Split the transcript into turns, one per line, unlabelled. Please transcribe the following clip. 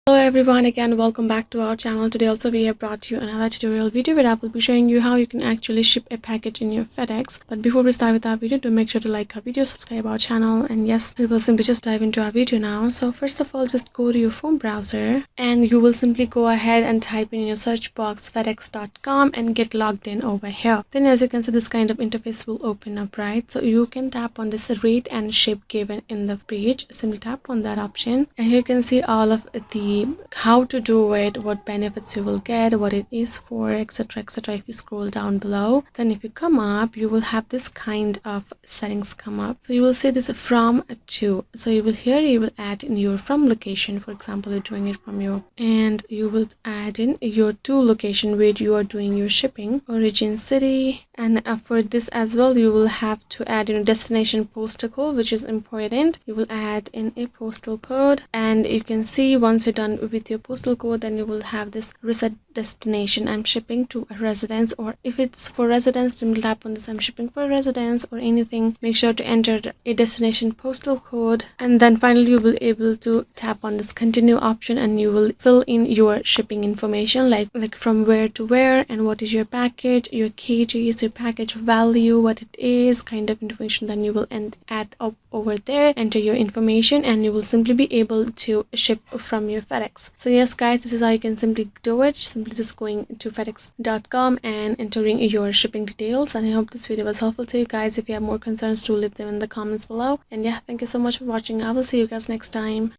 Hello everyone, again welcome back to our channel. Today also we have brought you another tutorial video where I will be showing you how you can actually ship a package in your FedEx. But before we start with our video, do make sure to like our video, subscribe our channel, and yes, we will simply just dive into our video now. So first of all, just go to your phone browser and you will simply go ahead and type in your search box fedex.com and get logged in over here. Then as you can see, this kind of interface will open up, right? So you can tap on this rate and ship given in the page. Simply tap on that option and here you can see all of the how to do it, what benefits you will get, what it is for, etc, etc. If you scroll down below, then if you come up, you will have this kind of settings come up. So you will see this from to, so you will add in your from location. For example, you're doing it from your, and you will add in your to location where you are doing your shipping, origin city, and for this as well you will have to add in destination postal code, which is important. You will add in a postal code, and you can see once you're done with your postal code, then you will have this reset destination. I'm shipping to a residence, or if it's for residence, then we'll tap on this I'm shipping for residence or anything. Make sure to enter a destination postal code, and then finally you will be able to tap on this continue option and you will fill in your shipping information, like from where to where and what is your package, your kgs, your package value, what it is, kind of information. Then you will add up over there, enter your information, and you will simply be able to ship from your FedEx. So yes guys, this is how you can simply do it. Simply just going to fedex.com and entering your shipping details. And I hope this video was helpful to you guys. If you have more concerns, do leave them in the comments below. And yeah, thank you so much for watching. I will see you guys next time.